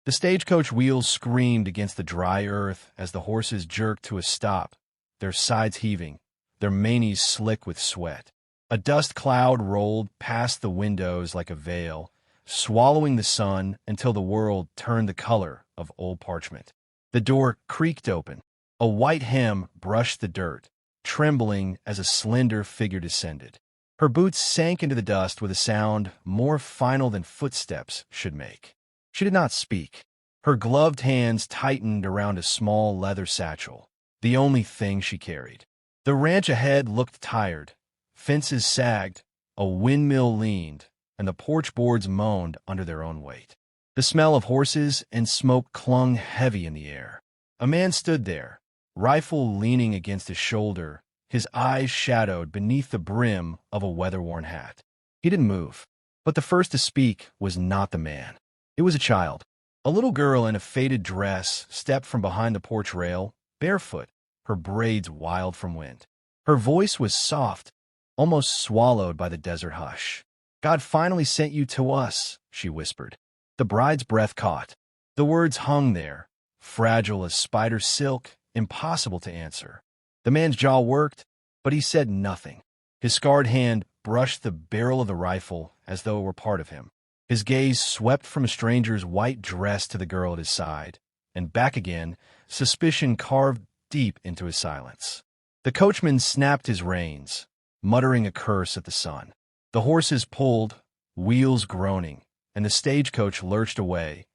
The stagecoach wheels screamed against the dry earth as the horses jerked to a stop, their sides heaving, their manes slick with sweat. A dust cloud rolled past the windows like a veil, swallowing the sun until the world turned the color of old parchment. The door creaked open. A white hem brushed the dirt, trembling as a slender figure descended. Her boots sank into the dust with a sound more final than footsteps should make. She did not speak. Her gloved hands tightened around a small leather satchel, the only thing she carried. The ranch ahead looked tired. Fences sagged, a windmill leaned, and the porch boards moaned under their own weight. The smell of horses and smoke clung heavy in the air. A man stood there, rifle leaning against his shoulder, his eyes shadowed beneath the brim of a weather-worn hat. He didn't move, but the first to speak was not the man. It was a child. A little girl in a faded dress stepped from behind the porch rail, barefoot, her braids wild from wind. Her voice was soft, almost swallowed by the desert hush. "God finally sent you to us," she whispered. The bride's breath caught. The words hung there, fragile as spider silk, impossible to answer. The man's jaw worked, but he said nothing. His scarred hand brushed the barrel of the rifle as though it were part of him. His gaze swept from a stranger's white dress to the girl at his side, and back again, suspicion carved deep into his silence. The coachman snapped his reins, muttering a curse at the sun. The horses pulled, wheels groaning, and the stagecoach lurched away,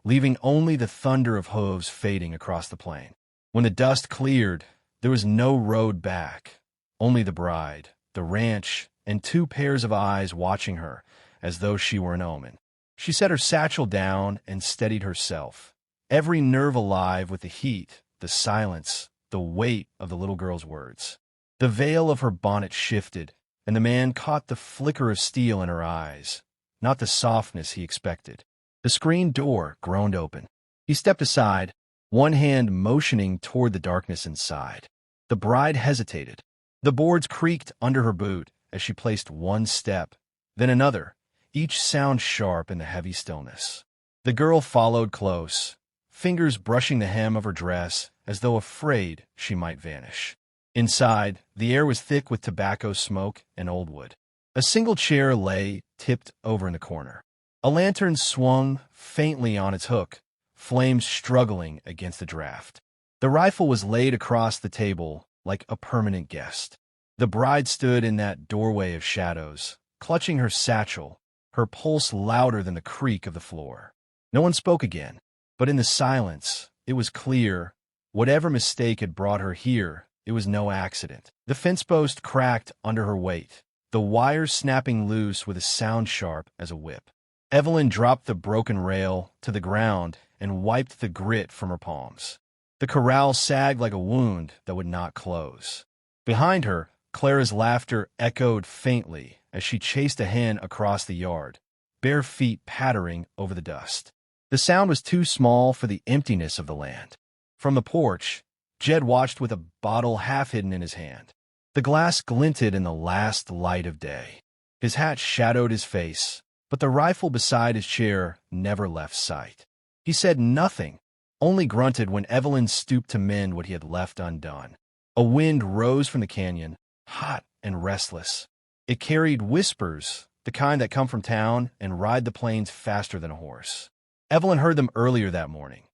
leaving only the thunder of hooves fading across the plain. When the dust cleared, there was no road back, only the bride, the ranch, and two pairs of eyes watching her as though she were an omen. She set her satchel down and steadied herself, every nerve alive with the heat, the silence, the weight of the little girl's words. The veil of her bonnet shifted, and the man caught the flicker of steel in her eyes, not the softness he expected. The screen door groaned open. He stepped aside, one hand motioning toward the darkness inside. The bride hesitated. The boards creaked under her boot as she placed one step, then another, each sound sharp in the heavy stillness. The girl followed close, fingers brushing the hem of her dress as though afraid she might vanish. Inside, the air was thick with tobacco smoke and old wood. A single chair lay tipped over in the corner. A lantern swung faintly on its hook, flames struggling against the draft. The rifle was laid across the table like a permanent guest. The bride stood in that doorway of shadows, clutching her satchel, her pulse louder than the creak of the floor. No one spoke again, but in the silence, it was clear, whatever mistake had brought her here, it was no accident. The fence post cracked under her weight, the wires snapping loose with a sound sharp as a whip. Evelyn dropped the broken rail to the ground and wiped the grit from her palms. The corral sagged like a wound that would not close. Behind her, Clara's laughter echoed faintly as she chased a hen across the yard, bare feet pattering over the dust. The sound was too small for the emptiness of the land. From the porch, Jed watched with a bottle half hidden in his hand. The glass glinted in the last light of day. His hat shadowed his face, but the rifle beside his chair never left sight. He said nothing, only grunted when Evelyn stooped to mend what he had left undone. A wind rose from the canyon, hot and restless. It carried whispers, the kind that come from town and ride the plains faster than a horse. Evelyn heard them earlier that morning.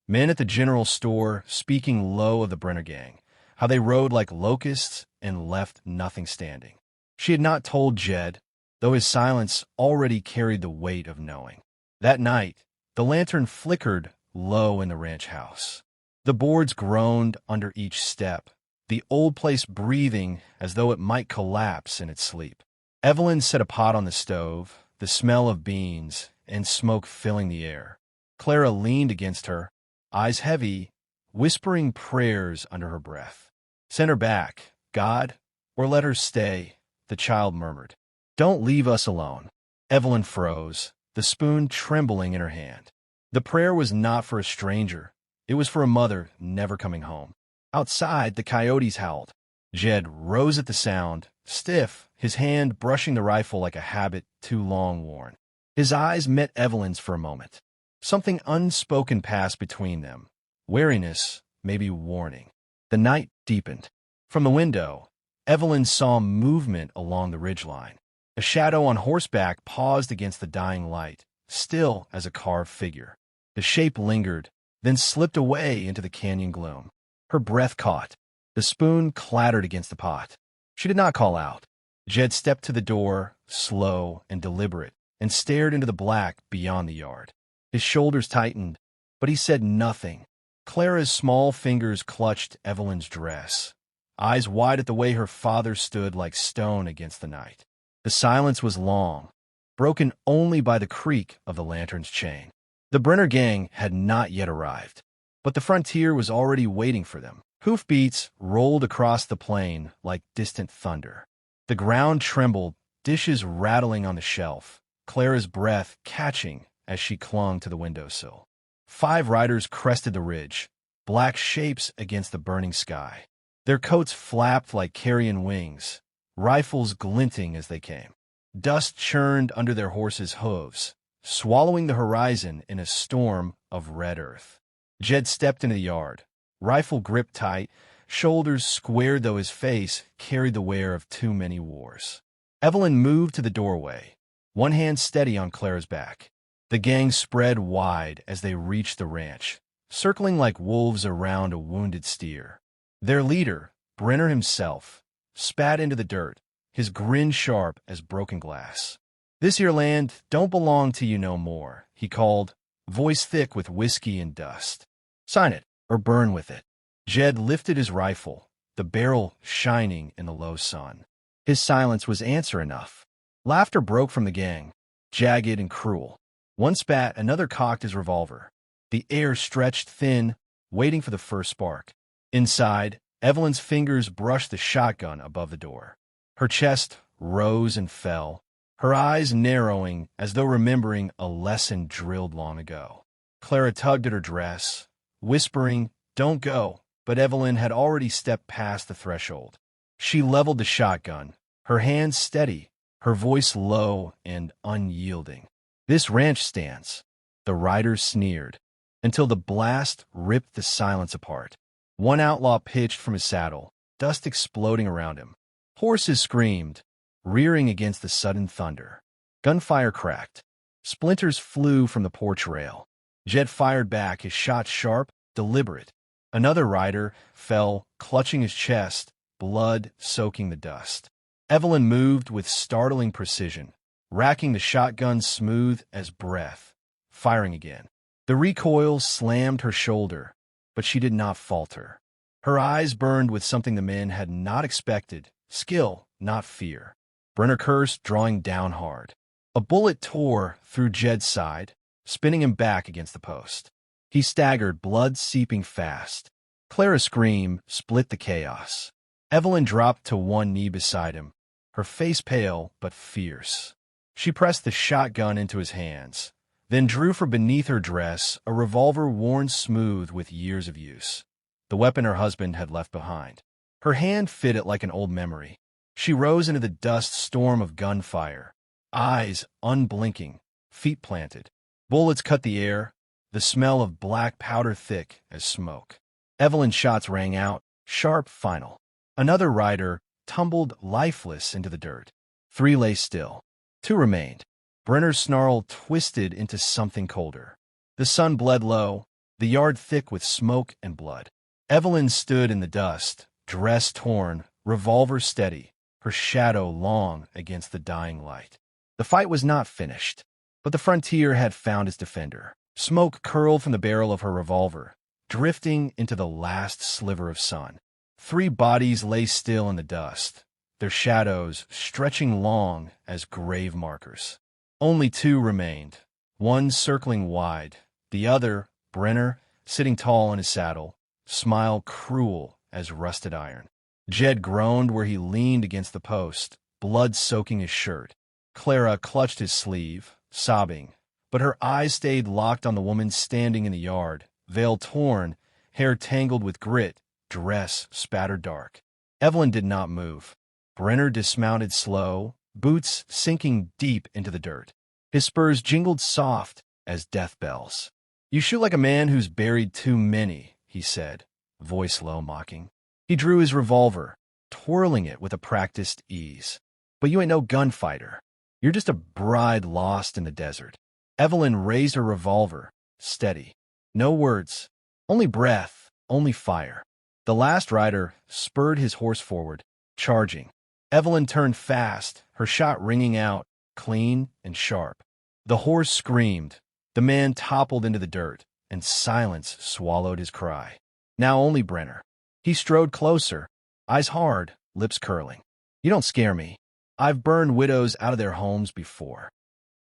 Men at the general store speaking low of the Brenner gang, how they rode like locusts and left nothing standing. She had not told Jed, though his silence already carried the weight of knowing. That night, the lantern flickered low in the ranch house. The boards groaned under each step, the old place breathing as though it might collapse in its sleep. Evelyn set a pot on the stove, the smell of beans and smoke filling the air. Clara leaned against her, eyes heavy, whispering prayers under her breath. "Send her back, God, or let her stay," the child murmured. "Don't leave us alone." Evelyn froze, the spoon trembling in her hand. The prayer was not for a stranger. It was for a mother never coming home. Outside, the coyotes howled. Jed rose at the sound, stiff, his hand brushing the rifle like a habit too long worn. His eyes met Evelyn's for a moment. Something unspoken passed between them. Wariness, maybe warning. The night deepened. From the window, Evelyn saw movement along the ridgeline. A shadow on horseback paused against the dying light, still as a carved figure. The shape lingered, then slipped away into the canyon gloom. Her breath caught. The spoon clattered against the pot. She did not call out. Jed stepped to the door, slow and deliberate, and stared into the black beyond the yard. His shoulders tightened, but he said nothing. Clara's small fingers clutched Evelyn's dress, eyes wide at the way her father stood like stone against the night. The silence was long, broken only by the creak of the lantern's chain. The Brenner gang had not yet arrived, but the frontier was already waiting for them. Hoofbeats rolled across the plain like distant thunder. The ground trembled, dishes rattling on the shelf, Clara's breath catching as she clung to the windowsill. 5 riders crested the ridge, black shapes against the burning sky. Their coats flapped like carrion wings, rifles glinting as they came. Dust churned under their horses' hooves, swallowing the horizon in a storm of red earth. Jed stepped into the yard, rifle gripped tight, shoulders squared though his face carried the wear of too many wars. Evelyn moved to the doorway, one hand steady on Clara's back. The gang spread wide as they reached the ranch, circling like wolves around a wounded steer. Their leader, Brenner himself, spat into the dirt, his grin sharp as broken glass. "This here land don't belong to you no more," he called, voice thick with whiskey and dust. "Sign it, or burn with it." Jed lifted his rifle, the barrel shining in the low sun. His silence was answer enough. Laughter broke from the gang, jagged and cruel. One spat, another cocked his revolver. The air stretched thin, waiting for the first spark. Inside, Evelyn's fingers brushed the shotgun above the door. Her chest rose and fell, her eyes narrowing as though remembering a lesson drilled long ago. Clara tugged at her dress, whispering, "Don't go," but Evelyn had already stepped past the threshold. She leveled the shotgun, her hands steady, her voice low and unyielding. "This ranch stands," the riders sneered, until the blast ripped the silence apart. One outlaw pitched from his saddle, dust exploding around him. Horses screamed, rearing against the sudden thunder. Gunfire cracked. Splinters flew from the porch rail. Jed fired back, his shot sharp, deliberate. Another rider fell, clutching his chest, blood soaking the dust. Evelyn moved with startling precision, racking the shotgun smooth as breath, firing again. The recoil slammed her shoulder, but she did not falter. Her eyes burned with something the men had not expected, skill, not fear. Brenner cursed, drawing down hard. A bullet tore through Jed's side, spinning him back against the post. He staggered, blood seeping fast. Clara's scream split the chaos. Evelyn dropped to one knee beside him, her face pale but fierce. She pressed the shotgun into his hands, then drew from beneath her dress a revolver worn smooth with years of use, the weapon her husband had left behind. Her hand fit it like an old memory. She rose into the dust storm of gunfire, eyes unblinking, feet planted. Bullets cut the air, the smell of black powder thick as smoke. Evelyn's shots rang out, sharp, final. Another rider tumbled lifeless into the dirt. 3 lay still. 2 remained. Brenner's snarl twisted into something colder. The sun bled low, the yard thick with smoke and blood. Evelyn stood in the dust, dress torn, revolver steady, her shadow long against the dying light. The fight was not finished, but the frontier had found its defender. Smoke curled from the barrel of her revolver, drifting into the last sliver of sun. 3 bodies lay still in the dust, their shadows stretching long as grave markers. Only 2 remained, one circling wide, the other, Brenner, sitting tall in his saddle, smile cruel as rusted iron. Jed groaned where he leaned against the post, blood soaking his shirt. Clara clutched his sleeve, sobbing, but her eyes stayed locked on the woman standing in the yard, veil torn, hair tangled with grit, dress spattered dark. Evelyn did not move. Brenner dismounted slow, boots sinking deep into the dirt. His spurs jingled soft as death bells. You shoot like a man who's buried too many, he said, voice low, mocking. He drew his revolver, twirling it with a practiced ease. But you ain't no gunfighter. You're just a bride lost in the desert. Evelyn raised her revolver, steady. No words, only breath, only fire. The last rider spurred his horse forward, charging. Evelyn turned fast, her shot ringing out, clean and sharp. The horse screamed. The man toppled into the dirt, and silence swallowed his cry. Now only Brenner. He strode closer, eyes hard, lips curling. You don't scare me. I've burned widows out of their homes before.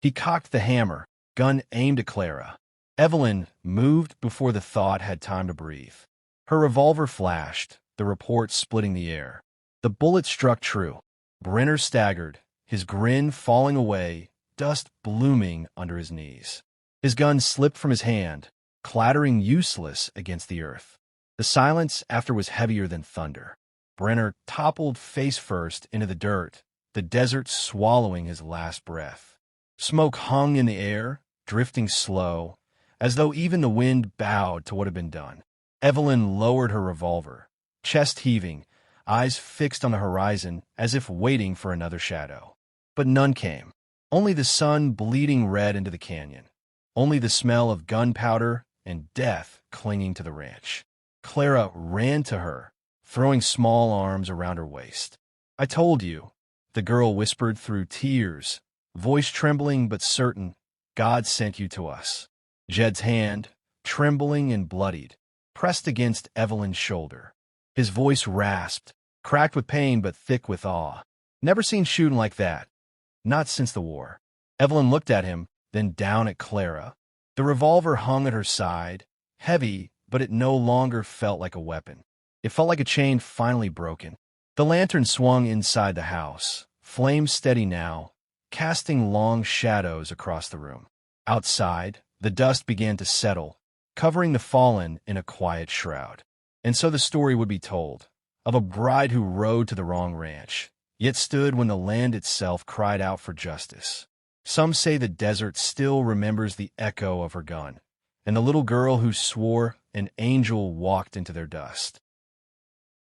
He cocked the hammer, gun aimed at Clara. Evelyn moved before the thought had time to breathe. Her revolver flashed, the report splitting the air. The bullet struck true. Brenner staggered, his grin falling away, dust blooming under his knees. His gun slipped from his hand, clattering useless against the earth. The silence after was heavier than thunder. Brenner toppled face first into the dirt, the desert swallowing his last breath. Smoke hung in the air, drifting slow, as though even the wind bowed to what had been done. Evelyn lowered her revolver, chest heaving, eyes fixed on the horizon as if waiting for another shadow. But none came. Only the sun bleeding red into the canyon. Only the smell of gunpowder and death clinging to the ranch. Clara ran to her, throwing small arms around her waist. I told you, the girl whispered through tears, voice trembling but certain, God sent you to us. Jed's hand, trembling and bloodied, pressed against Evelyn's shoulder. His voice rasped, cracked with pain but thick with awe. Never seen shooting like that. Not since the war. Evelyn looked at him, then down at Clara. The revolver hung at her side, heavy, but it no longer felt like a weapon. It felt like a chain finally broken. The lantern swung inside the house, flame steady now, casting long shadows across the room. Outside, the dust began to settle, covering the fallen in a quiet shroud. And so the story would be told, of a bride who rode to the wrong ranch, yet stood when the land itself cried out for justice. Some say the desert still remembers the echo of her gun, and the little girl who swore an angel walked into their dust.